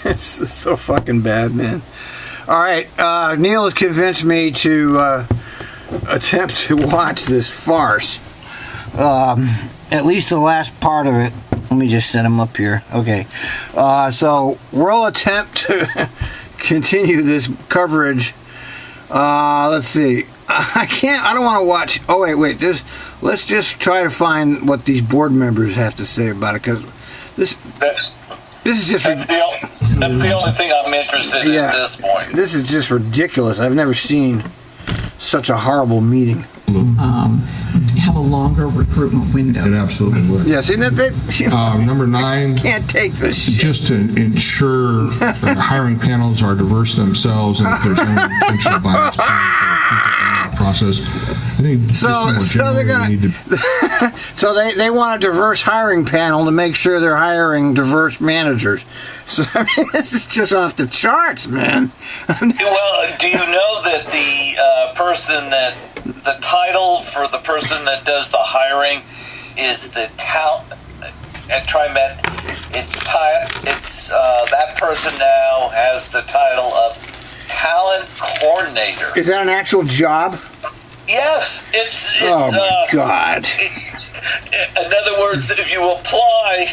It's so fucking bad, man. All right, Neil has convinced me to attempt to watch this farce. At least the last part of it. Let me just set him up here. Okay. So we'll attempt to continue this coverage. Let's see. I don't want to watch. Oh, wait. Let's just try to find what these board members have to say about it, because this is just... That's the only thing I'm interested in at this point. This is just ridiculous. I've never seen such a horrible meeting. Have a longer recruitment window. It absolutely would. Yeah, see, number 9. Can't take this shit. Just to ensure hiring panels are diverse themselves and if there's any intentional bias for the process. I think so they want a diverse hiring panel to make sure they're hiring diverse managers. So I mean, this is just off the charts, man. Well, do you know that the title for the person that does the hiring is the talent at Trimet? It's that person now has the title of talent coordinator. Is that an actual job? Yes, it's oh my God. In other words, if you apply,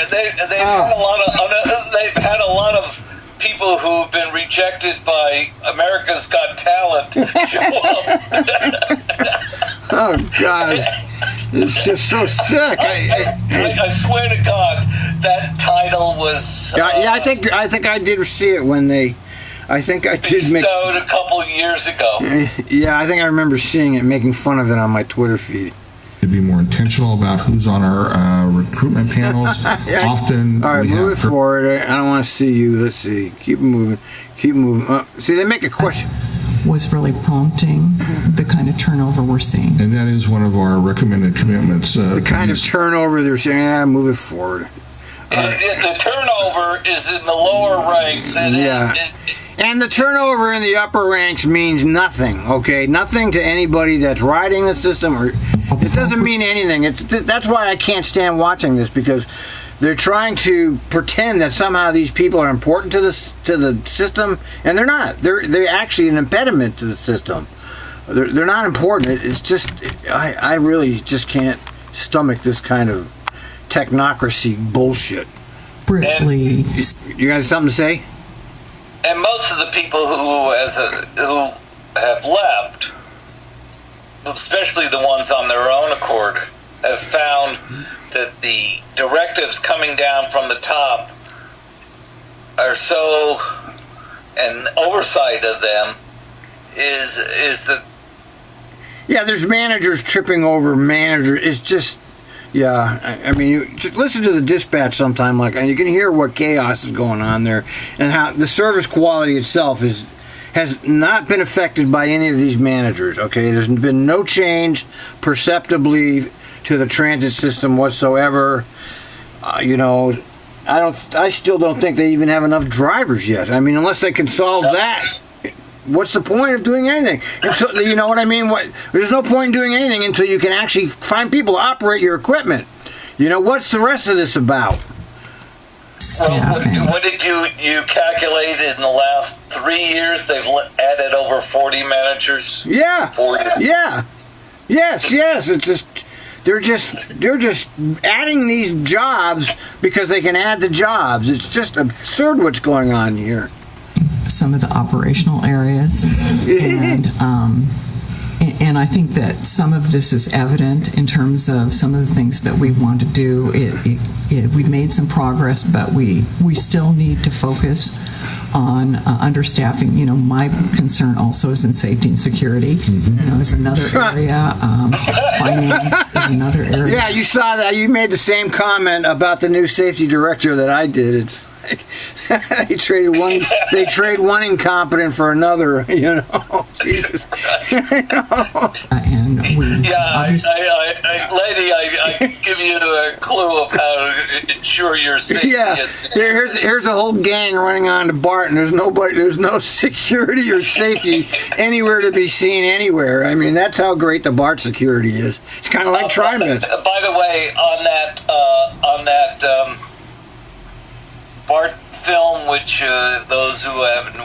they've had a lot of people who've been rejected by America's Got Talent. Oh God, it's just so sick. I swear to God, that title was. Yeah, I think I did see it when they. I think I did make a couple of years ago. Yeah, I think I remember seeing it, making fun of it on my Twitter feed. To be more intentional about who's on our recruitment panels. Often, all right, move it forward. I don't want to see you. Let's see. Keep moving. See, they make a question. Was really prompting the kind of turnover we're seeing. And that is one of our recommended commitments. The kind of turnover they're saying, move it forward. The turnover is in the lower ranks. And the turnover in the upper ranks means nothing, okay? Nothing to anybody that's riding the system. It doesn't mean anything. That's why I can't stand watching this, because they're trying to pretend that somehow these people are important to the system, and they're not. They're actually an impediment to the system. They're not important. It's just I really just can't stomach this kind of technocracy bullshit. Briefly, you got something to say? And most of the people who have left, especially the ones on their own accord, have found that the directives coming down from the top are so, and oversight of them is that. Yeah, there's managers tripping over managers. It's just. Yeah, I mean, you just listen to the dispatch sometime, and you can hear what chaos is going on there, and how the service quality itself has not been affected by any of these managers. Okay, there's been no change perceptibly to the transit system whatsoever. I still don't think they even have enough drivers yet. I mean, unless they can solve that. What's the point of doing anything? You know what I mean? There's no point in doing anything until you can actually find people to operate your equipment. What's the rest of this about? What did you calculate in the last 3 years? They've added over 40 managers. Yeah. 40. Yeah. Yes. It's just they're just adding these jobs because they can add the jobs. It's just absurd what's going on here. Some of the operational areas, and I think that some of this is evident in terms of some of the things that we want to do. We've made some progress, but we still need to focus on understaffing. My concern also is in safety and security. Is another area. Finance is another area. Yeah, you saw that. You made the same comment about the new safety director that I did. It's they trade one incompetent for another, Jesus. And we lady, I give you a clue of how to ensure your safety. Yeah, here's a whole gang running on to BART, and there's no security or safety anywhere to be seen anywhere. I mean, that's how great the BART security is. It's kind of like Trimet. By the way, on that Bart film, which those who haven't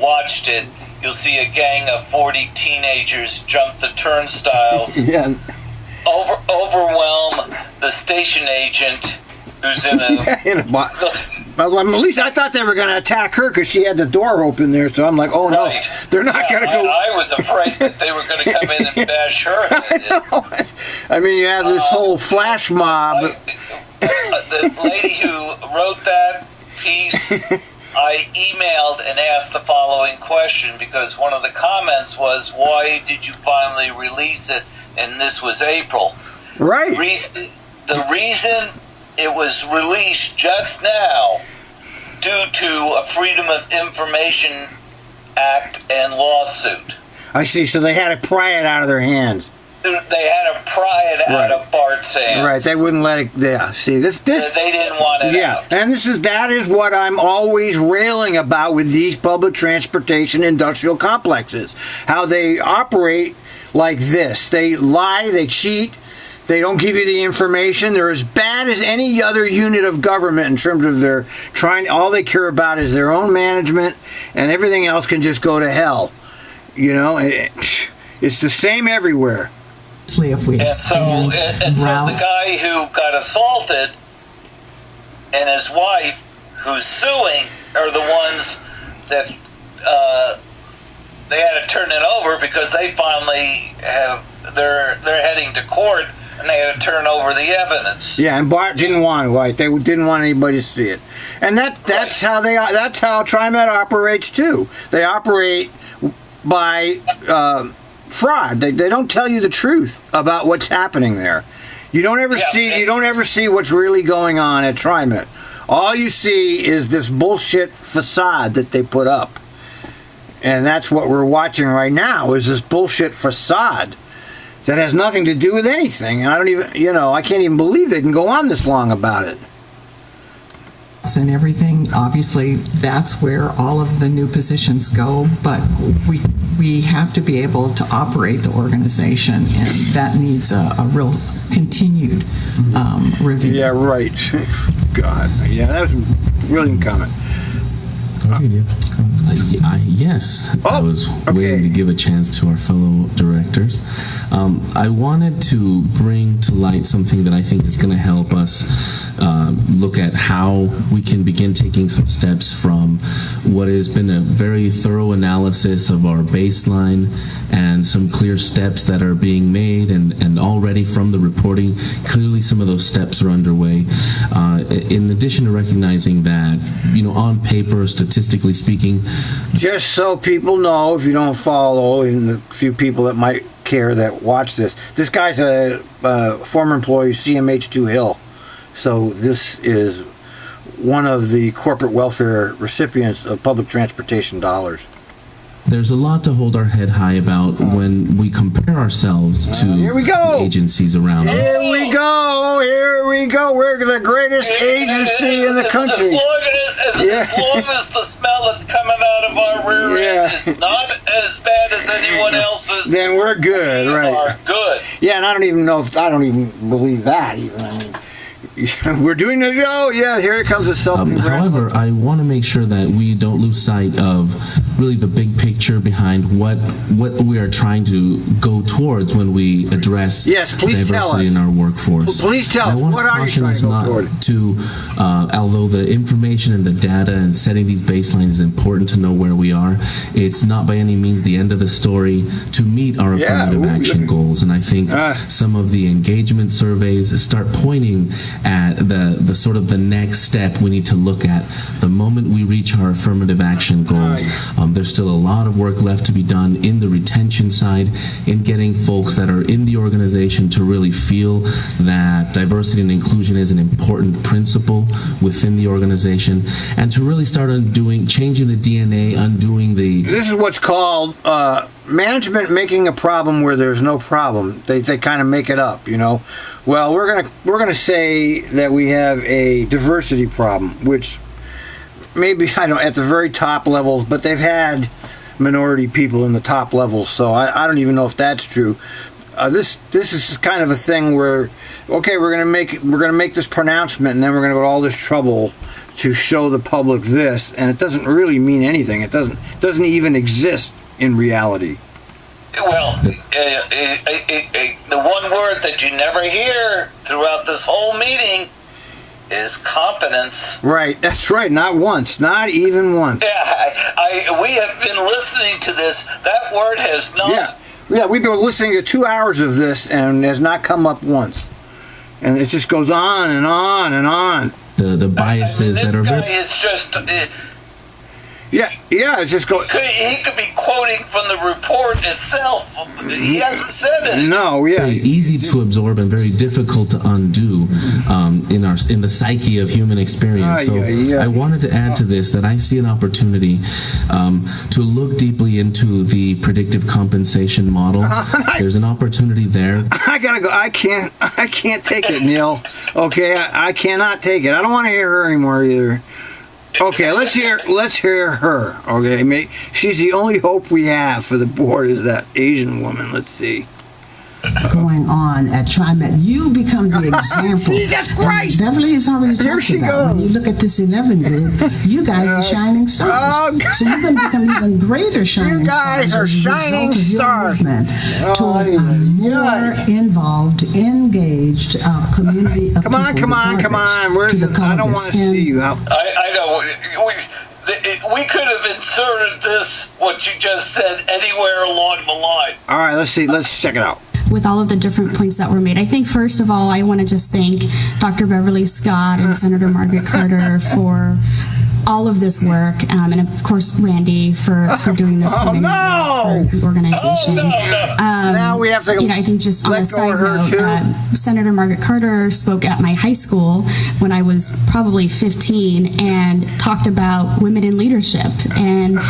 watched it, you'll see a gang of 40 teenagers jump the turnstiles, Yeah. overwhelm the station agent, who's in a... In a Well, at least I thought they were going to attack her because she had the door open there. So I'm like, oh no, Right. they're not going to go. I was afraid that they were going to come in and bash her head. I mean, you have this whole flash mob. The lady who wrote that piece, I emailed and asked the following question, because one of the comments was, why did you finally release it? And this was April. Right. The reason it was released just now, due to a Freedom of Information Act and lawsuit. I see. So they had to pry it out of their hands. They had to pry it out of Bart's hands. Right. They wouldn't let it. Yeah. See this. They didn't want it out. And that is what I'm always railing about with these public transportation industrial complexes. How they operate like this. They lie. They cheat. They don't give you the information. They're as bad as any other unit of government in terms of their all they care about is their own management, and everything else can just go to hell. You know, it's the same everywhere. If we and so the guy who got assaulted and his wife, who's suing, are the ones that they had to turn it over because they finally they're heading to court. And they had to turn over the evidence. Yeah, and Bart didn't want to. Right? They didn't want anybody to see it, and that's how Trimet operates too. They operate by fraud. They don't tell you the truth about what's happening there. You don't ever see what's really going on at Trimet. All you see is this bullshit facade that they put up, and that's what we're watching right now. Is this bullshit facade that has nothing to do with anything. And I can't even believe they can go on this long about it. And everything, obviously, that's where all of the new positions go, but we have to be able to operate the organization, and that needs a real continued review. Yeah, right. God. Yeah, that was a brilliant comment. Yes, I was waiting to give a chance to our fellow directors. I wanted to bring to light something that I think is going to help us look at how we can begin taking some steps from what has been a very thorough analysis of our baseline and some clear steps that are being made, and already from the reporting, clearly some of those steps are underway. In addition to recognizing that, on paper, statistically speaking, just so people know, if you don't follow, and the few people that might care that watch this guy's a former employee of CMH2 Hill. So this is one of the corporate welfare recipients of public transportation dollars. There's a lot to hold our head high about when we compare ourselves to the agencies around us. Here we go. We're the greatest agency in the country. As long as the smell that's coming out of our rear end is not as bad as anyone else's, then we're good, right? Are good. Yeah, and I don't even believe that. Even I mean. We're doing it. Oh, yeah, here it comes the self-congratulation. However, I want to make sure that we don't lose sight of really the big picture behind what we are trying to go towards when we address diversity in our workforce. Please tell us, what are you trying to go toward? Although the information and the data and setting these baselines is important to know where we are, it's not by any means the end of the story to meet our affirmative action goals. And I think some of the engagement surveys start pointing at the sort of the next step we need to look at. The moment we reach our affirmative action goals, there's still a lot of work left to be done in the retention side, in getting folks that are in the organization to really feel that diversity and inclusion is an important principle within the organization, and to really start changing the DNA, undoing the... This is what's called management making a problem where there's no problem. They kind of make it up, Well, we're gonna say that we have a diversity problem, which maybe at the very top levels, but they've had minority people in the top levels, so I don't even know if that's true. This is kind of a thing where okay, we're gonna make this pronouncement, and then we're gonna go to all this trouble to show the public this, and it doesn't really mean anything. It doesn't even exist in reality. Well, the one word that you never hear throughout this whole meeting is competence. Right, that's right. Not once, not even once. Yeah, we have been listening to this. That word has not. Yeah, we've been listening to 2 hours of this, and it has not come up once. And it just goes on and on and on. The biases that are very... It's just... It's just go. He could be quoting from the report itself. He hasn't said it. No, yeah. Very easy to absorb and very difficult to undo in the psyche of human experience. So I wanted to add to this that I see an opportunity to look deeply into the predictive compensation model. There's an opportunity there. I gotta go. I can't take it, Neil. Okay, I cannot take it. I don't want to hear her anymore either. Okay, let's hear her. Okay, she's the only hope we have for the board is that Asian woman. Let's see. Going on at Trimet, you become the example. Jesus Christ! Beverly has already There talked about when you look at this 11 group, you guys are shining stars. So you're going to become even greater shining stars. You guys are shining stars. Movement toward a more involved, engaged community of Come on. Where's the color I don't want to see you out. I know. We could have inserted this, what you just said, anywhere along the line. All right, let's see. Let's check it out. With all of the different points that were made. I think, first of all, I want to just thank Dr. Beverly Scott and Senator Margaret Carter for all of this work, and of course Randy for doing this for the organization. Now we have to. I think just on a side note, Senator Margaret Carter spoke at my high school when I was probably 15 and talked about women in leadership and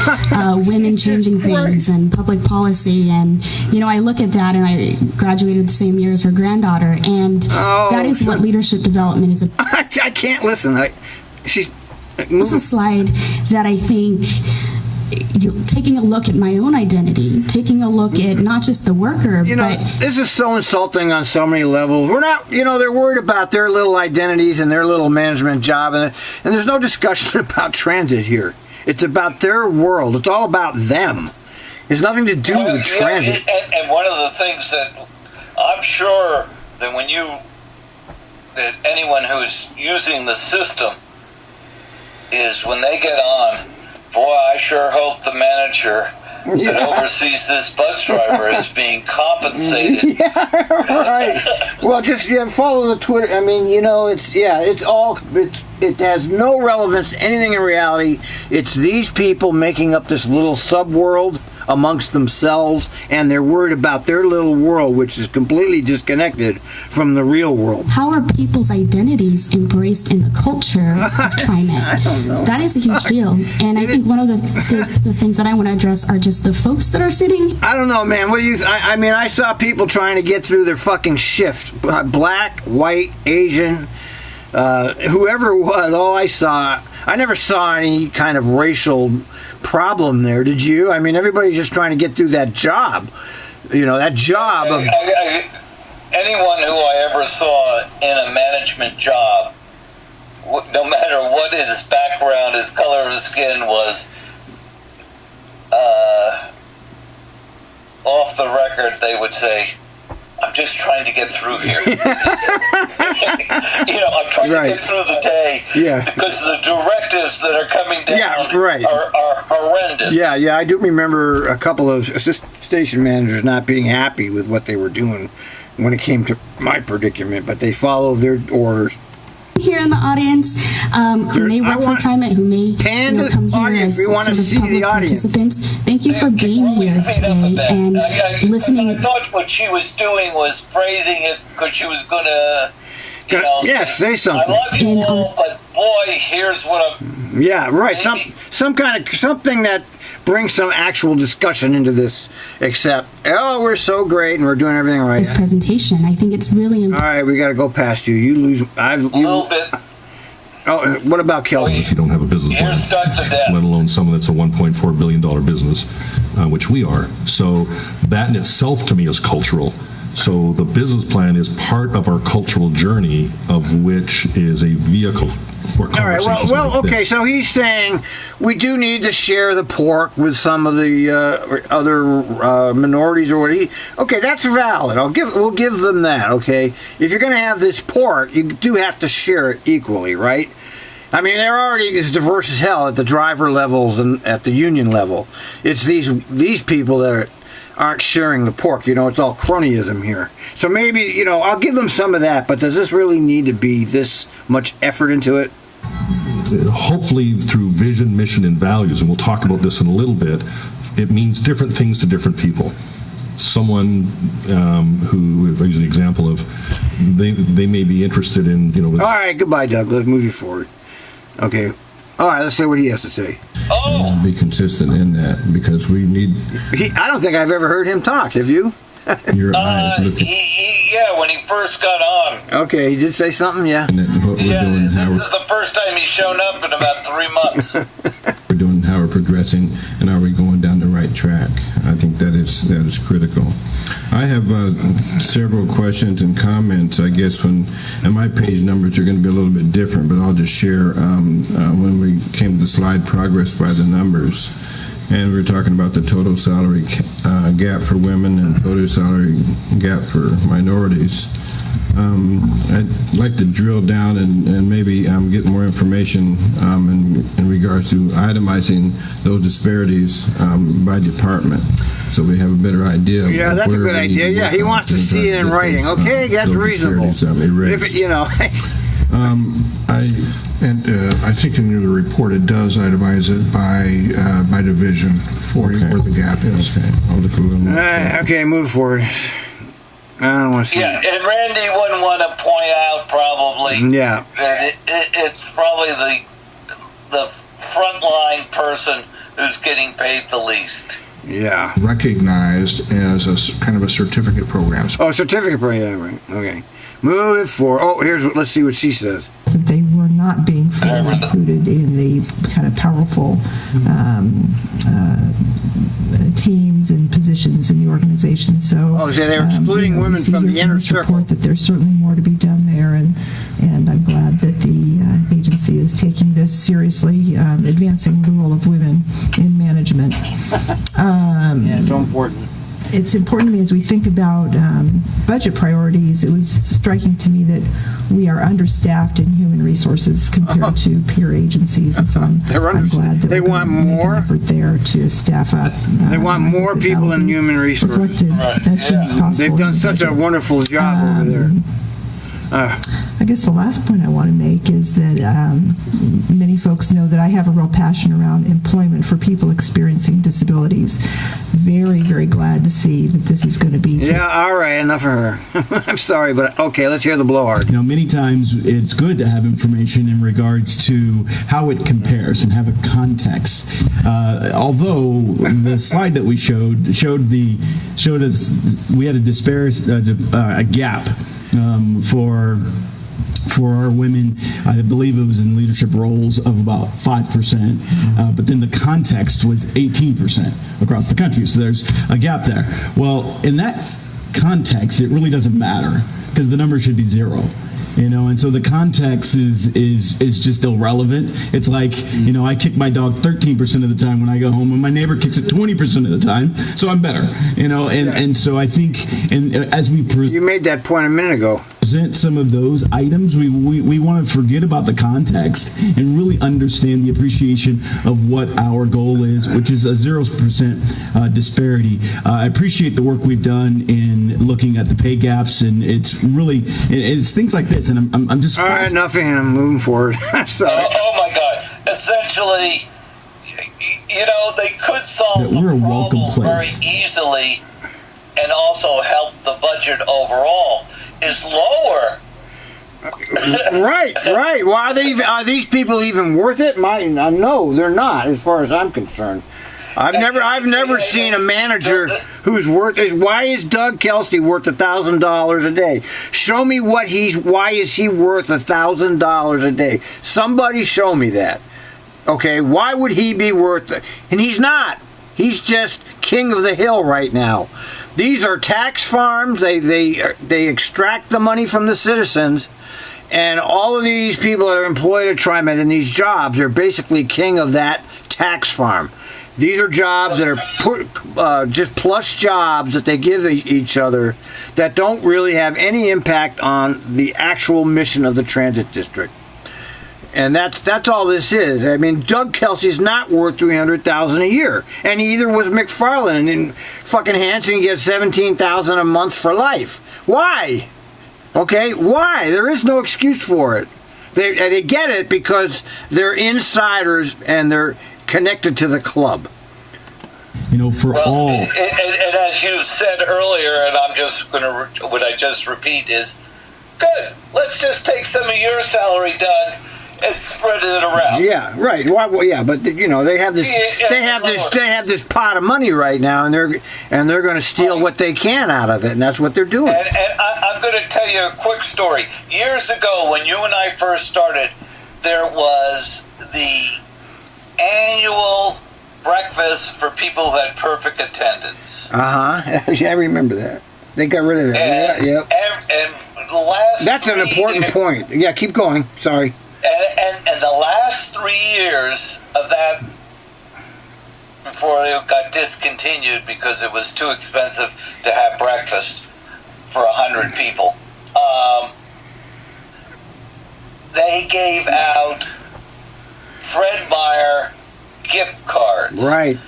women changing things and public policy. And I look at that, and I graduated the same year as her granddaughter, and that is what leadership development is about. I can't listen. This is a slide that I think, taking a look at my own identity, taking a look at not just the worker, but... This is so insulting on so many levels. We're not, they're worried about their little identities and their little management job, and there's no discussion about transit here. It's about their world. It's all about them. It's nothing to do with transit. And one of the things that I'm sure that that anyone who's using the system is when they get on, boy, I sure hope the manager that oversees this bus driver is being compensated. Right. Well, just follow the Twitter. I mean, it has no relevance to anything in reality. It's these people making up this little sub-world amongst themselves, and they're worried about their little world, which is completely disconnected from the real world. How are people's identities embraced in the culture of Trimet? I don't know. That is a huge deal. And I think one of the things that I want to address are just the folks that are sitting. I don't know, man. What do you? I saw people trying to get through their fucking shift. Black, white, Asian, whoever it was. All I never saw any kind of racial problem there. Did you? I mean, everybody's just trying to get through that job. That job of... anyone who I ever saw in a management job, no matter what his background, his color of his skin was, off the record, they would say, I'm just trying to get through here. I'm trying to get through the day because the directives that are coming down are horrendous. Yeah, I do remember a couple of station managers not being happy with what they were doing when it came to my predicament, but they followed their orders. Here in the audience, who may work for Trimet, who may come here as sort of public participants. Thank you for being here today and listening. I thought what she was doing was phrasing it because she was going to, say something. I love you all, but boy, here's what I'm... Yeah, right. Something that brings some actual discussion into this, except, we're so great and we're doing everything right. This presentation, I think it's really important. All right, we got to go past you. You lose. A little bit. Oh, what about Kelsey? If you don't have a business plan, let alone someone that's a $1.4 billion business, which we are. So that in itself to me is cultural. So the business plan is part of our cultural journey, of which is a vehicle for conversations. All right. Like Okay. this. So he's saying we do need to share the pork with some of the other minorities or what. Okay, that's valid. We'll give them that. Okay. If you're going to have this pork, you do have to share it equally, right? I mean, they're already as diverse as hell at the driver levels and at the union level. It's these people that aren't sharing the pork. It's all cronyism here. So maybe, I'll give them some of that, but does this really need to be this much effort into it? Hopefully through vision, mission, and values, and we'll talk about this in a little bit, it means different things to different people. Someone who, if I use an example of, they may be interested in, All right, goodbye, Doug. Let's move you forward. Okay. All right, let's see what he has to say. Oh! Be consistent in that, because we need... I don't think I've ever heard him talk. Have you? Your eyes looking... Yeah, when he first got on. Okay, he did say something, yeah. And what we're doing, this is the first time he's shown up in about 3 months. We're doing how we're progressing, and are we going down the right track? I think that is critical. I have several questions and comments. I guess and my page numbers are going to be a little bit different, but I'll just share when we came to the slide progress by the numbers. And we're talking about the total salary gap for women and total salary gap for minorities. I'd like to drill down and maybe get more information in regards to itemizing those disparities by department, so we have a better idea. Yeah, that's a good idea. Yeah, he wants to see it in writing. Okay, that's reasonable. I think in the report it does itemize it by division for where the gap is. Okay, I'll look a little more. Okay, move forward. I don't want to see and Randy wouldn't want to point out probably that it's probably the frontline person who's getting paid the least. Yeah. Recognized as a kind of a certificate program. Oh, certificate program, right. Okay. Move it forward. Let's see what she says. They were not being fully included in the kind of powerful teams and positions in the organization. So they're excluding women from the inner circle. That there's certainly more to be done there, and I'm glad that the agency is taking this seriously, advancing the role of women in management. It's so important. It's important to me as we think about budget priorities. It was striking to me that we are understaffed in human resources compared to peer agencies, and so I'm glad that they want more make an effort there to staff up. They want more people in human resources. As soon as possible. They've done such a wonderful job over there. I guess the last point I want to make is that many folks know that I have a real passion around employment for people experiencing disabilities. Very, very glad to see that this is going to be... all right, enough of her. I'm sorry, but okay, let's hear the blowhard. Many times it's good to have information in regards to how it compares and have a context. Although the slide that we showed us we had a gap for our women. I believe it was in leadership roles of about 5%, but then the context was 18% across the country. So there's a gap there. Well, in that context, it really doesn't matter because the number should be 0. And so the context is just irrelevant. It's like, I kick my dog 13% of the time when I go home, and my neighbor kicks it 20% of the time, so I'm better. And so I think, and as we you made that point a minute ago. Present some of those items, we want to forget about the context and really understand the appreciation of what our goal is, which is a 0% disparity. I appreciate the work we've done in looking at the pay gaps, and it's things like this. And I'm just... All right, enough of him. Moving forward. Sorry. Oh my God. Essentially, they could solve the problem very easily and also help the budget overall. Is lower. Right. Well, are these people even worth it? No, they're not, as far as I'm concerned. I've never seen a manager who's worth. Why is Doug Kelsey worth $1,000 a day? Show me why is he worth $1,000 a day? Somebody show me that. Okay, why would he be worth it? And he's not. He's just king of the hill right now. These are tax farms. They extract the money from the citizens, and all of these people that are employed at Trimet in these jobs are basically king of that tax farm. These are jobs that are just plush jobs that they give each other that don't really have any impact on the actual mission of the transit district. And that's all this is. I mean, Doug Kelsey's not worth $300,000 a year, and neither was McFarland. And fucking Hanson gets $17,000 a month for life. Why? Okay, why? There is no excuse for it. They get it because they're insiders and they're connected to the club. And as you said earlier, and I'm just going to, what I just repeat is, good. Let's just take some of your salary, Doug, and spread it around. Yeah, right. Well, yeah, but they have this. They have this pot of money right now, and they're going to steal what they can out of it, and that's what they're doing. And I'm going to tell you a quick story. Years ago, when you and I first started, there was the annual breakfast for people who had perfect attendance. I remember that. They got rid of that. And last. That's an important point. Yeah, keep going. Sorry. And the last 3 years of that, before it got discontinued because it was too expensive to have breakfast for 100 people, they gave out Fred Meyer gift cards. Right.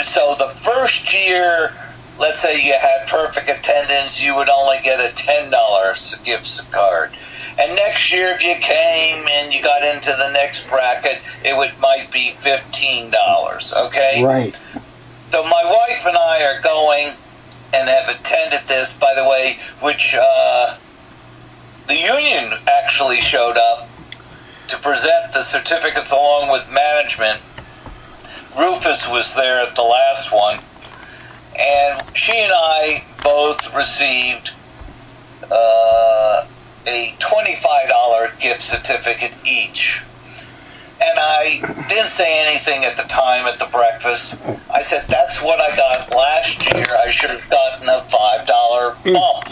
So the first year, let's say you had perfect attendance, you would only get a $10 gift card. And next year, if you came and you got into the next bracket, might be $15, okay? Right. So my wife and I are going and have attended this, by the way, which the union actually showed up to present the certificates along with management. Rufus was there at the last one, and she and I both received a $25 gift certificate each. And I didn't say anything at the time at the breakfast. I said, that's what I got last year. I should have gotten a $5 bump.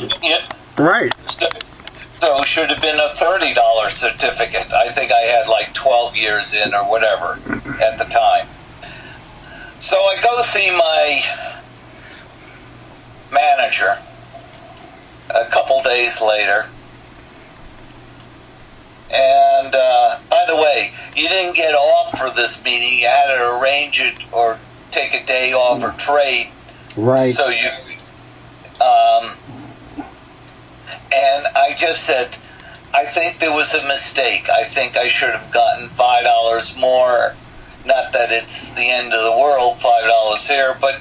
Right. So it should have been a $30 certificate. I think I had like 12 years in or whatever at the time. So I go see my manager a couple days later. And by the way, you didn't get off for this meeting. You had to arrange it or take a day off or trade. Right. So you, and I just said, I think there was a mistake. I think I should have gotten $5 more. Not that it's the end of the world, $5 here, but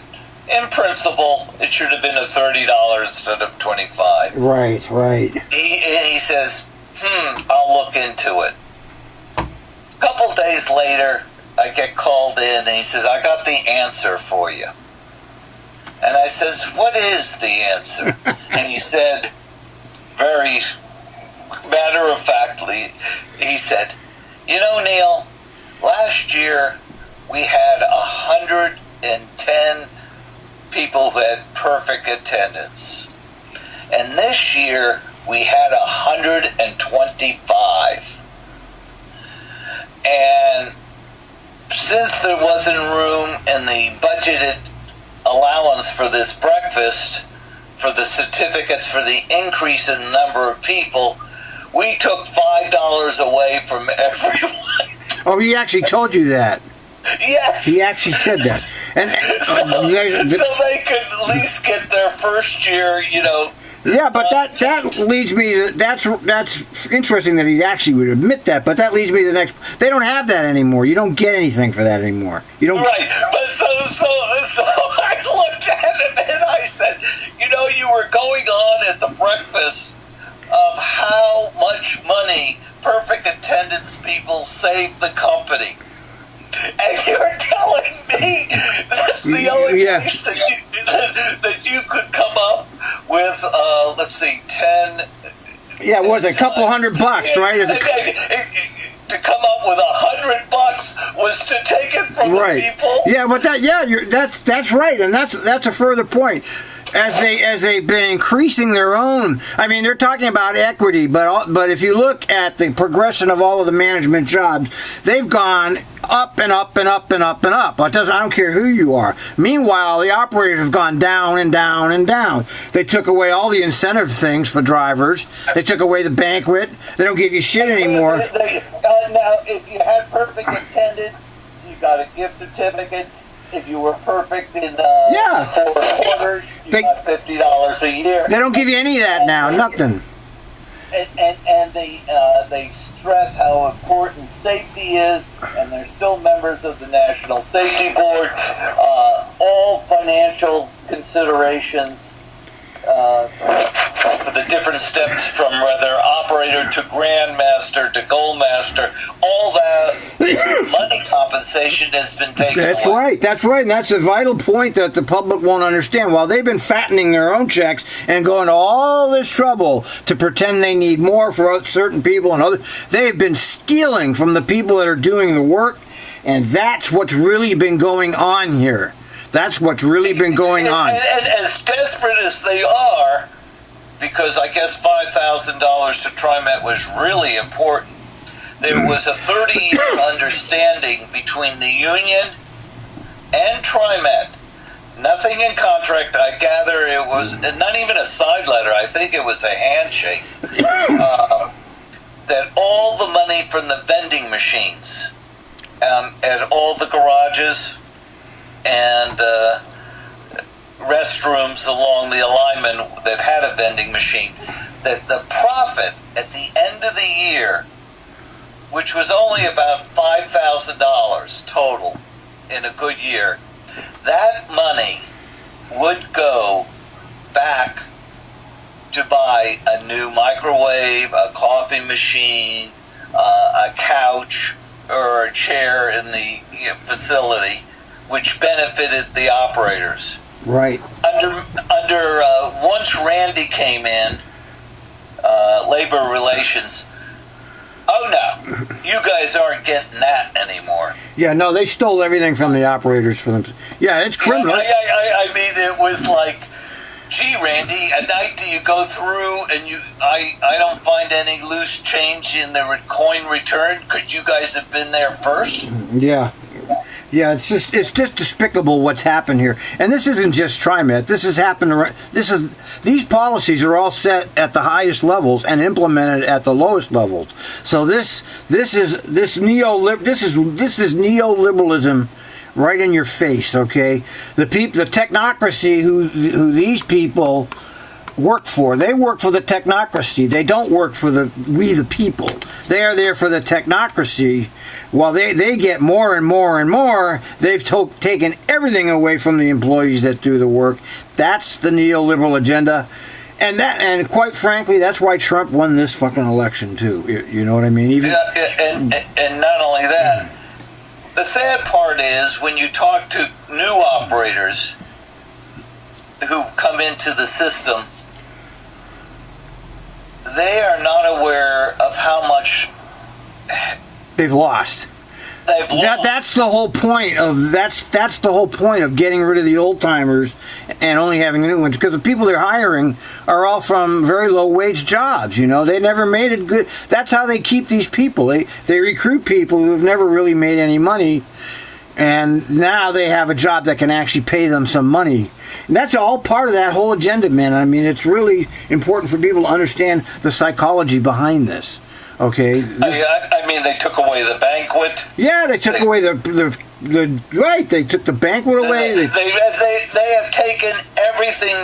in principle, it should have been a $30 instead of $25. Right. He says, I'll look into it. A couple days later, I get called in, and he says, I got the answer for you. And I says, what is the answer? And he said, very matter-of-factly, he said, Neil, last year we had 110 people who had perfect attendance. And this year we had 125. And since there wasn't room in the budgeted allowance for this breakfast, for the certificates for the increase in the number of people, we took $5 away from everyone. Oh, he actually told you that. Yes. He actually said that. And so they could at least get their first year, Yeah, but that leads me to, that's interesting that he actually would admit that, but that leads me to the next. They don't have that anymore. You don't get anything for that anymore. You don't. Right, but so I looked at him and I said, you were going on at the breakfast of how much money perfect attendance people save the company. And you're telling me that the only place that you could come up with, let's see, 10... Yeah, it was a couple $100, right? To come up with $100 was to take it from the people. Yeah, but that's right, and that's a further point. as they've been increasing their own. I mean, they're talking about equity, but if you look at the progression of all of the management jobs, they've gone up and up and up and up and up. I don't care who you are. Meanwhile, the operators have gone down and down and down. They took away all the incentive things for drivers. They took away the banquet. They don't give you shit anymore. Now, if you had perfect attendance, you got a gift certificate. If you were perfect in 4 quarters, you got $50 a year. They don't give you any of that now. Nothing. And they stress how important safety is, and they're still members of the National Safety Board. All financial considerations, the different steps from whether operator to grandmaster to goldmaster, all that money compensation has been taken away. That's right, and that's a vital point that the public won't understand. While they've been fattening their own checks and going to all this trouble to pretend they need more for certain people and others, they've been stealing from the people that are doing the work, and that's what's really been going on here. That's what's really been going on. And as desperate as they are, because I guess $5,000 to Trimet was really important, there was a 30-year understanding between the union and Trimet. Nothing in contract. I gather it was not even a side letter. I think it was a handshake. That all the money from the vending machines at all the garages and restrooms along the alignment that had a vending machine, that the profit at the end of the year, which was only about $5,000 total in a good year, that money would go back to buy a new microwave, a coffee machine, a couch, or a chair in the facility, which benefited the operators. Right. Under once Randy came in, labor relations. Oh no, you guys aren't getting that anymore. Yeah, no, they stole everything from the operators for them. Yeah, it's criminal. I mean, it was like, gee, Randy, at night do you go through and I don't find any loose change in the coin return? Could you guys have been there first? Yeah. Yeah, it's just despicable what's happened here, and this isn't just Trimet. This has happened. These policies are all set at the highest levels and implemented at the lowest levels. So this is neoliberalism right in your face. Okay, the technocracy who these people work for. They work for the technocracy. They don't work for we the people. They are there for the technocracy. While they get more and more and more, they've taken everything away from the employees that do the work. That's the neoliberal agenda. And quite frankly, that's why Trump won this fucking election too. You know what I mean? And not only that, the sad part is when you talk to new operators who come into the system, they are not aware of how much they've lost. That's the whole point of getting rid of the old timers and only having new ones, because the people they're hiring are all from very low wage jobs. You know, they never made it good. That's how they keep these people. They recruit people who have never really made any money, and now they have a job that can actually pay them some money. And that's all part of that whole agenda, man. I mean, it's really important for people to understand the psychology behind this. Okay. I mean, they took away the banquet. Yeah, they took away the right. They took the banquet away. They have taken everything.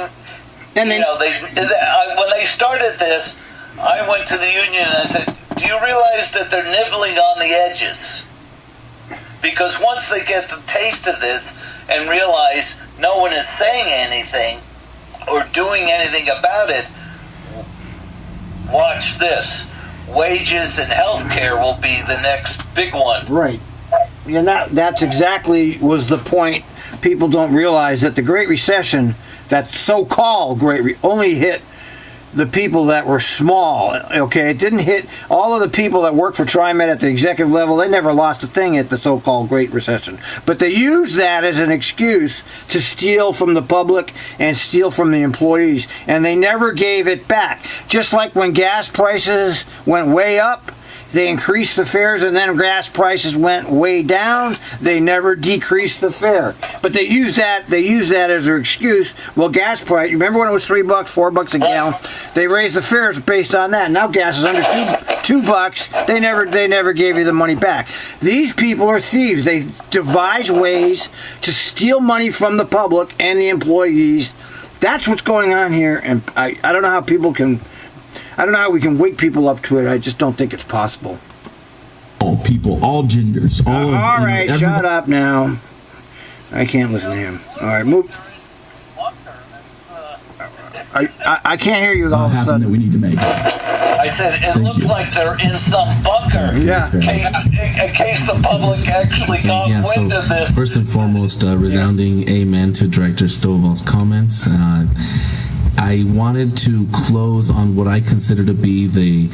And when they started this, I went to the union and I said, "Do you realize that they're nibbling on the edges? Because once they get the taste of this and realize no one is saying anything or doing anything about it, watch this. Wages and health care will be the next big one." Right. And that's exactly was the point. People don't realize that the Great Recession, that so-called only hit the people that were small. Okay, it didn't hit all of the people that work for Trimet at the executive level. They never lost a thing at the so-called Great Recession. But they used that as an excuse to steal from the public and steal from the employees. And they never gave it back. Just like when gas prices went way up, they increased the fares, and then gas prices went way down. They never decreased the fare, but they used that as their excuse. Well, gas price. Remember when it was $3, $4 a gallon? They raised the fares based on that. Now gas is under $2. They never gave you the money back. These people are thieves. They devise ways to steal money from the public and the employees. That's what's going on here, and I don't know how people can. I don't know how we can wake people up to it. I just don't think it's possible. All people, all genders, all right, shut up now. I can't listen to him. All right, move. I can't hear you all of a sudden. That we need to make. I said it looks like they're in some bunker. Yeah. In case the public actually got wind of this. First and foremost, resounding amen to Director Stovall's comments. I wanted to close on what I consider to be the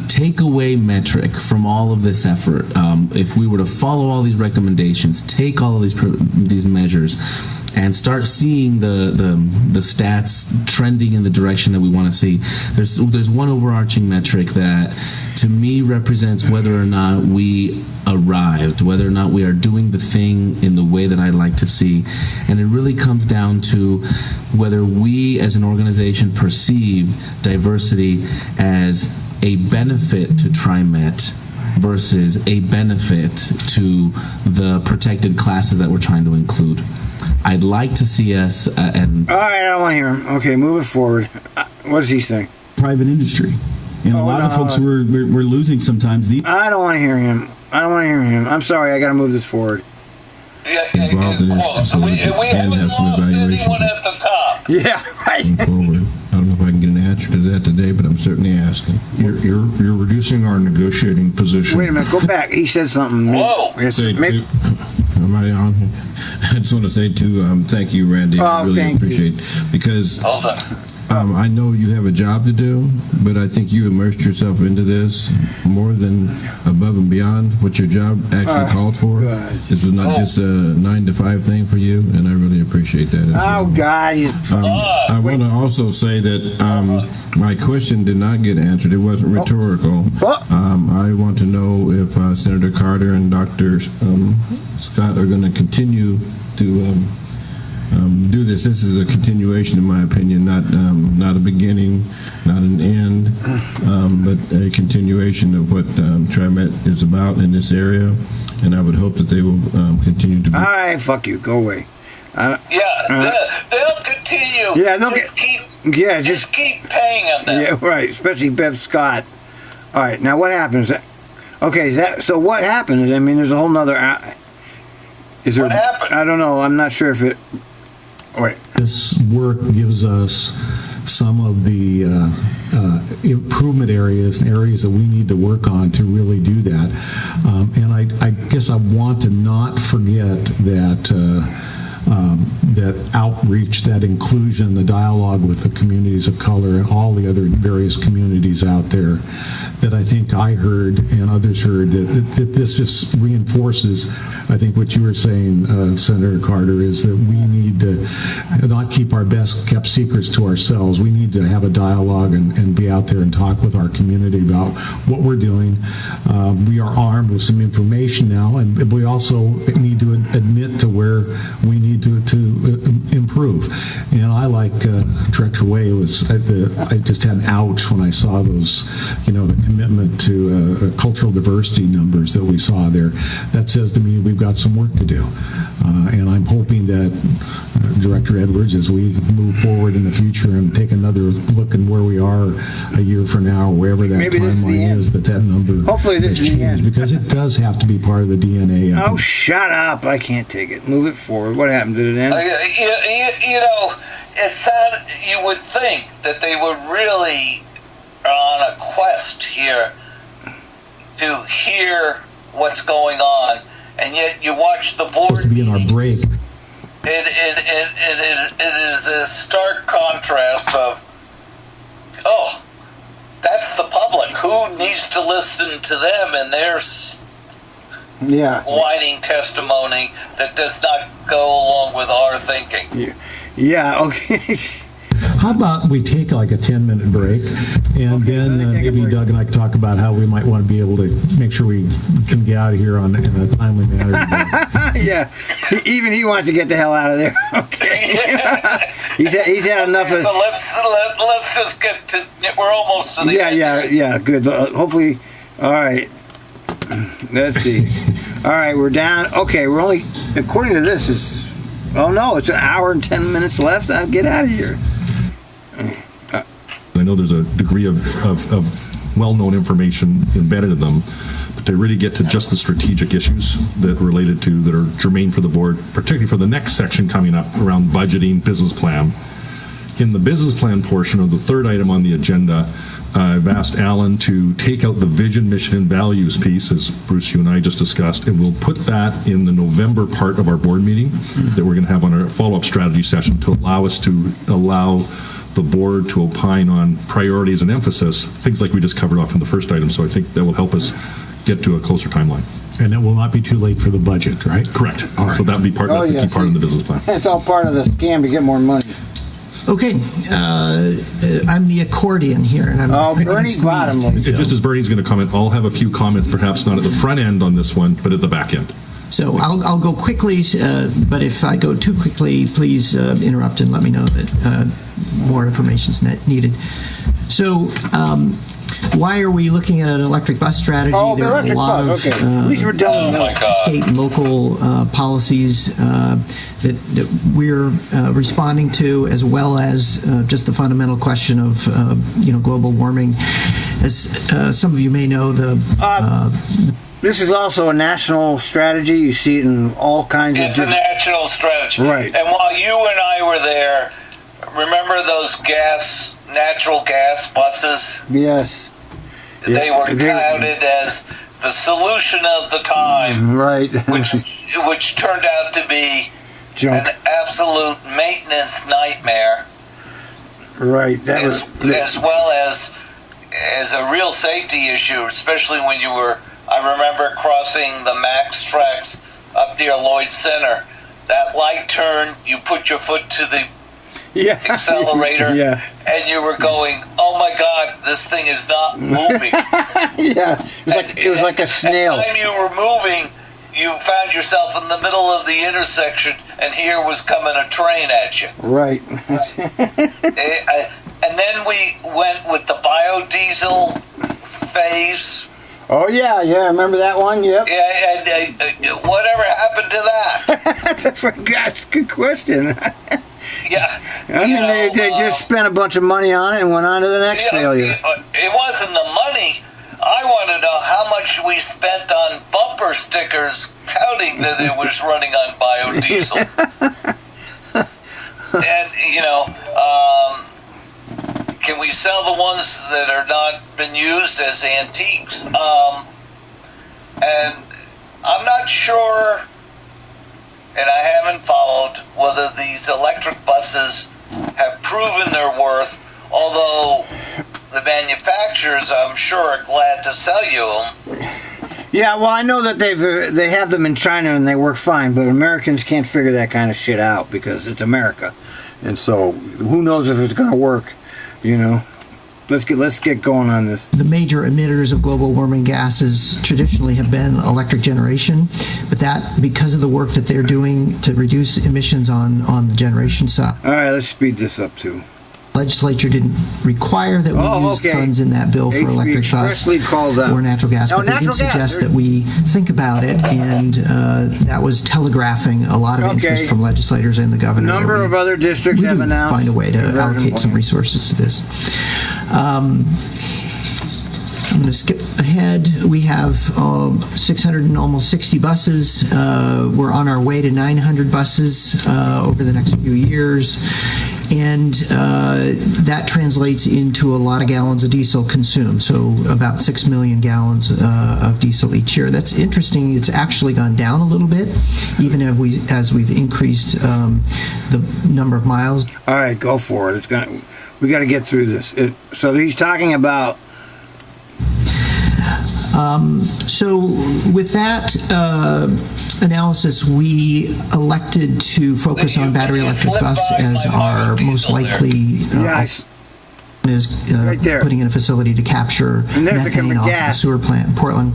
takeaway metric from all of this effort. If we were to follow all these recommendations, take all of these measures, and start seeing the stats trending in the direction that we want to see, there's one overarching metric that to me represents whether or not we arrived, whether or not we are doing the thing in the way that I'd like to see. And it really comes down to whether we as an organization perceive diversity as a benefit to Trimet versus a benefit to the protected classes that we're trying to include. I'd like to see us and all right, I don't want to hear him. Okay, move it forward. What does he say? Private industry. A lot of folks we're losing sometimes. I don't want to hear him. I'm sorry, I got to move this forward. Involved in this, so we can have some evaluation. At the top. Yeah, right. Forward. I don't know if I can get an answer to that today, but I'm certainly asking. You're reducing our negotiating position. Wait a minute, go back. He said something. Whoa. Am I on here? I just want to say too, thank you, Randy. I really appreciate it because I know you have a job to do, but I think you immersed yourself into this more than above and beyond what your job actually called for. This was not just a 9 to 5 thing for you, and I really appreciate that. God! I want to also say that my question did not get answered. It wasn't rhetorical. I want to know if Senator Carter and Dr. Scott are going to continue to do this. This is a continuation, in my opinion, not a beginning, not an end, but a continuation of what Trimet is about in this area, and I would hope that they will continue to be. All right, fuck you. Go away. They'll continue. Yeah, just keep paying them. Yeah, right. Especially Bev Scott. All right, now what happens? Okay, so what happened? I mean, there's a whole nother. Is there? What happened? I don't know. I'm not sure if it. Wait. This work gives us some of the improvement areas and areas that we need to work on to really do that. And I guess I want to not forget that that outreach, that inclusion, the dialogue with the communities of color and all the other various communities out there, that I think I heard and others heard, that this just reinforces, I think what you were saying, Senator Carter, is that we need to not keep our best kept secrets to ourselves. We need to have a dialogue and be out there and talk with our community about what we're doing. We are armed with some information now, and we also need to admit to where we need to improve. And I like Director Way. I just had an ouch when I saw those, the commitment to cultural diversity numbers that we saw there. That says to me we've got some work to do. And I'm hoping that Director Edwards, as we move forward in the future and take another look at where we are a year from now, or wherever that timeline is, that number hopefully this is the end, because it does have to be part of the DNA. Shut up! I can't take it. Move it forward. What happened? Did it end? You would think that they were really on a quest here to hear what's going on, and yet you watch the board. Supposed to be in our break. It is a stark contrast of oh, that's the public. Who needs to listen to them and their whining testimony that does not go along with our thinking? Yeah, okay. How about we take like a 10-minute break, and then maybe Doug and I can talk about how we might want to be able to make sure we can get out of here in a timely manner. Yeah, even he wants to get the hell out of there. Okay, he's had enough of. So let's just get to. We're almost to the end. Yeah. Good. Hopefully, all right. Let's see. All right, we're down. Okay, we're only, according to this, is. Oh no, it's an hour and 10 minutes left. I'll get out of here. I know there's a degree of well-known information embedded in them, but to really get to just the strategic issues that are germane for the board, particularly for the next section coming up around budgeting, business plan. In the business plan portion of the third item on the agenda, I've asked Alan to take out the vision, mission, and values piece, as Bruce, you and I just discussed, and we'll put that in the November part of our board meeting that we're going to have on our follow-up strategy session to allow the board to opine on priorities and emphasis, things like we just covered off in the first item. So I think that will help us get to a closer timeline. And it will not be too late for the budget, right? Correct. All right. So that would be that's the key part of the business plan. It's all part of the scam to get more money. Okay, I'm the accordion here, and I'm Bernie Bottomley. Just as Bernie's going to comment, I'll have a few comments, perhaps not at the front end on this one, but at the back end. So I'll go quickly, but if I go too quickly, please interrupt and let me know that more information is needed. So why are we looking at an electric bus strategy? There are a lot of at least we're done state and local policies that we're responding to, as well as just the fundamental question of global warming. As some of you may know, this is also a national strategy. You see it in all kinds of It's a national strategy. Right. And while you and I were there, remember those natural gas buses? Yes. They were touted as the solution of the time. Right. which turned out to be junk. An absolute maintenance nightmare. Right. As well as a real safety issue, especially when you were, I remember crossing the Max tracks up near Lloyd Center. That light turn, you put your foot to the accelerator, and you were going, oh my God, this thing is not moving. It was like a snail. At the time you were moving, you found yourself in the middle of the intersection, and here was coming a train at you. Right. And then we went with the biodiesel phase. Oh, yeah, remember that one? Yep. Yeah, and whatever happened to that? That's a good question. Yeah. I mean, they just spent a bunch of money on it and went on to the next failure. It wasn't the money. I want to know how much we spent on bumper stickers touting that it was running on biodiesel. And, can we sell the ones that are not been used as antiques? And I'm not sure, and I haven't followed, whether these electric buses have proven their worth, although the manufacturers, I'm sure, are glad to sell you them. Yeah, well, I know that they have them in China and they work fine, but Americans can't figure that kind of shit out because it's America. And so, who knows if it's going to work, Let's get going on this. The major emitters of global warming gases traditionally have been electric generation, but that, because of the work that they're doing to reduce emissions on the generation side. All right, let's speed this up too. Legislature didn't require that we use funds in that bill for electric bus or natural gas, but they did suggest that we think about it, and that was telegraphing a lot of interest from legislators and the governor. A number of other districts have announced. Find a way to allocate some resources to this. I'm going to skip ahead. We have 600 and almost 60 buses. We're on our way to 900 buses over the next few years. And that translates into a lot of gallons of diesel consumed, so about 6 million gallons of diesel each year. That's interesting. It's actually gone down a little bit, even as we've increased the number of miles. All right, go for it. We got to get through this. So he's talking about. So with that analysis, we elected to focus on battery electric bus as our most likely is right there. Putting in a facility to capture methane off the sewer plant in Portland.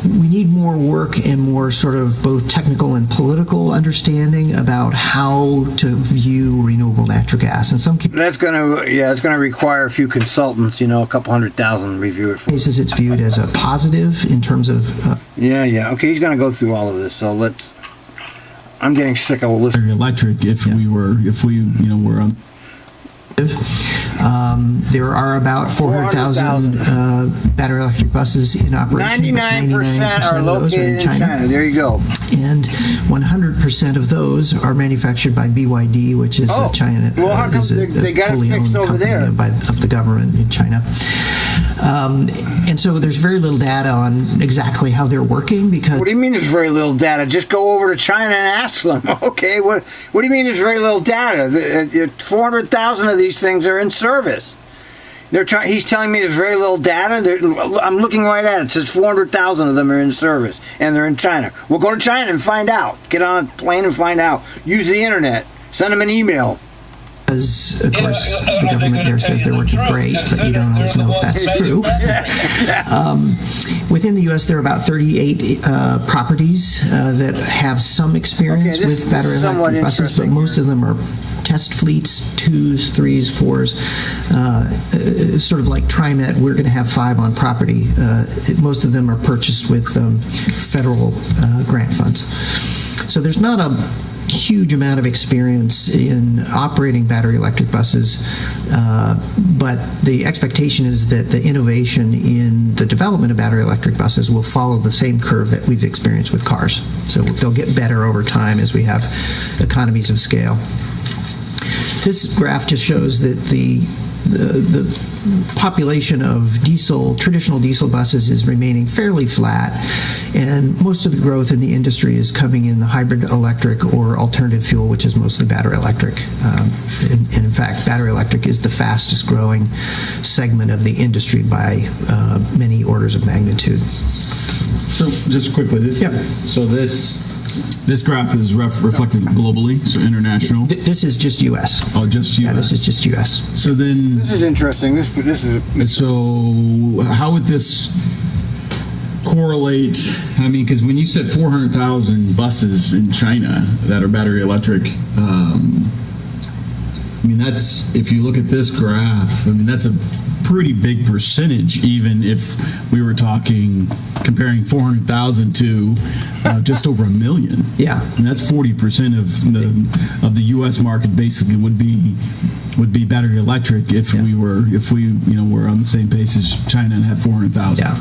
We need more work and more sort of both technical and political understanding about how to view renewable natural gas. And some that's going to it's going to require a few consultants, a couple 100,000 review it. Cases it's viewed as a positive in terms of. Okay, he's going to go through all of this. So I'm getting sick of listening. Electric, if we were on. There are about 400,000 battery electric buses in operation. 99% are located in China. There you go. And 100% of those are manufactured by BYD, which is China. Well, how come they got it fixed over there? Of the government in China. And so there's very little data on exactly how they're working because. What do you mean there's very little data? Just go over to China and ask them. Okay, what do you mean there's very little data? 400,000 of these things are in service. He's telling me there's very little data. I'm looking right at it. It says 400,000 of them are in service, and they're in China. We'll go to China and find out. Get on a plane and find out. Use the internet. Send them an email. Because, of course, the government there says they're working great, but you don't always know if that's true. Within the U.S., there are about 38 properties that have some experience with battery electric buses, but most of them are test fleets, 2s, 3s, 4s. Sort of like Trimet, we're going to have 5 on property. Most of them are purchased with federal grant funds. So there's not a huge amount of experience in operating battery electric buses, but the expectation is that the innovation in the development of battery electric buses will follow the same curve that we've experienced with cars. So they'll get better over time as we have economies of scale. This graph just shows that the population of traditional diesel buses is remaining fairly flat, and most of the growth in the industry is coming in the hybrid electric or alternative fuel, which is mostly battery electric. And in fact, battery electric is the fastest growing segment of the industry by many orders of magnitude. So just quickly, this graph is reflected globally, so international. This is just U.S. Oh, just U.S. Yeah, this is just U.S. So then, this is interesting. This is. So how would this correlate? I mean, because when you said 400,000 buses in China that are battery electric, I mean that's, if you look at this graph, I mean that's a pretty big percentage, even if we were comparing 400,000 to just over 1 million. Yeah, and that's 40% of the U.S. market basically would be battery electric if we were on the same pace as China and had 400,000. Yeah,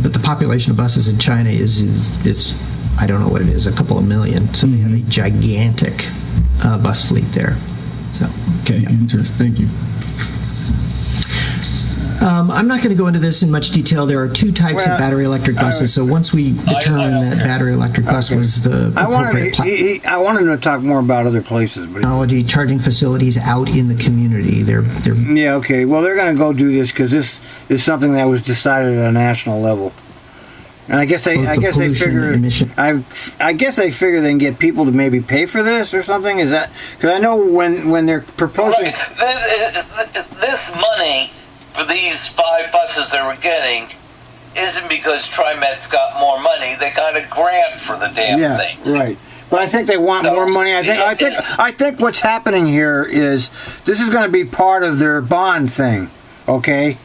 but the population of buses in China it's I don't know what it is, a couple of million. So they have a gigantic bus fleet there. So interesting. Thank you. I'm not going to go into this in much detail. There are 2 types of battery electric buses. So once we determined that battery electric bus was the appropriate I wanted to talk more about other places. Technology, charging facilities out in the community. They're yeah, okay. Well, they're going to go do this because this is something that was decided at a national level. And I guess they figure they can get people to maybe pay for this or something. Is that because I know when they're proposing this money for these 5 buses they were getting isn't because Trimet's got more money. They got a grant for the damn things. Right. But I think they want more money. I think what's happening here is this is going to be part of their bond thing. Okay.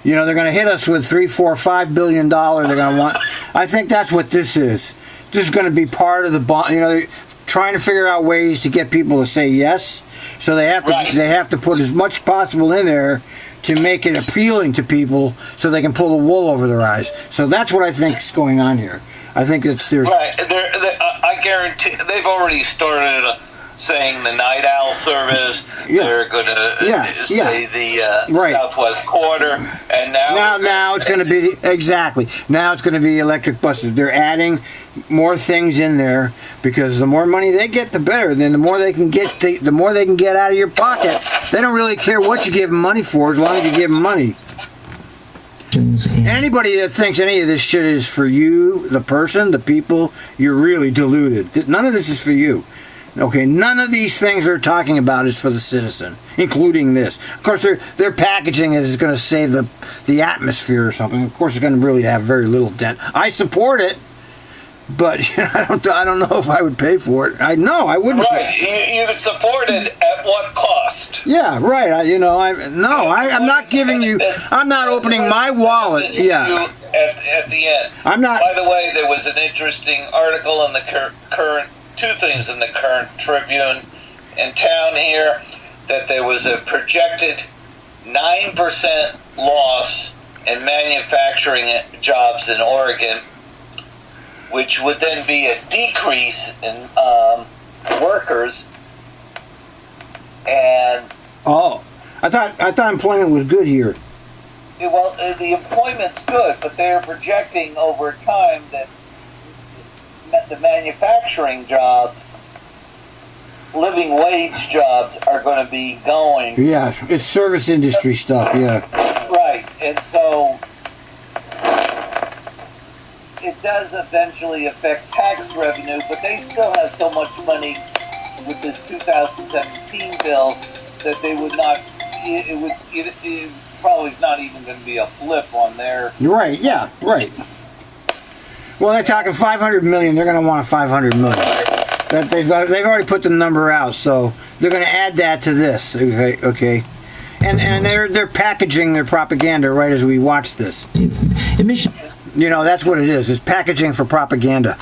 They're going to hit us with $3, $4, $5 billion. They're going to want. I think that's what this is. This is going to be part of the bond. They're trying to figure out ways to get people to say yes. So they have to put as much as possible in there to make it appealing to people, so they can pull the wool over their eyes. So that's what I think is going on here. I think it's their right. I guarantee they've already started saying the night owl service. They're going to say the Southwest Quarter, and now it's going to be Now it's going to be electric buses. They're adding more things in there because the more money they get, the better. Then the more they can get, the more they can get out of your pocket. They don't really care what you give them money for, as long as you give them money. Anybody that thinks any of this shit is for you, the person, the people, you're really deluded. None of this is for you. Okay, none of these things they're talking about is for the citizen, including this. Of course, their packaging is going to save the atmosphere or something. Of course, it's going to really have very little dent. I support it, but I don't know if I would pay for it. I wouldn't. Right, you would support it at what cost? Yeah, right. I'm not giving you. I'm not opening my wallet. Yeah. At the end. I'm not. By the way, there was an interesting article in the current. Two things in the current Tribune in town here, that there was a projected 9% loss in manufacturing jobs in Oregon, which would then be a decrease in workers. And I thought employment was good here. Well, the employment's good, but they're projecting over time that the manufacturing jobs, living wage jobs, are going to be going. Yeah, it's service industry stuff, yeah. Right, and so it does eventually affect tax revenue, but they still have so much money with this 2017 bill that they would not, it probably not even going to be a flip on their... Right, yeah, right. Well, they're talking 500 million. They're going to want 500 million. They've already put the number out, so they're going to add that to this. Okay, and they're packaging their propaganda right as we watch this. Emission. That's what it is. It's packaging for propaganda.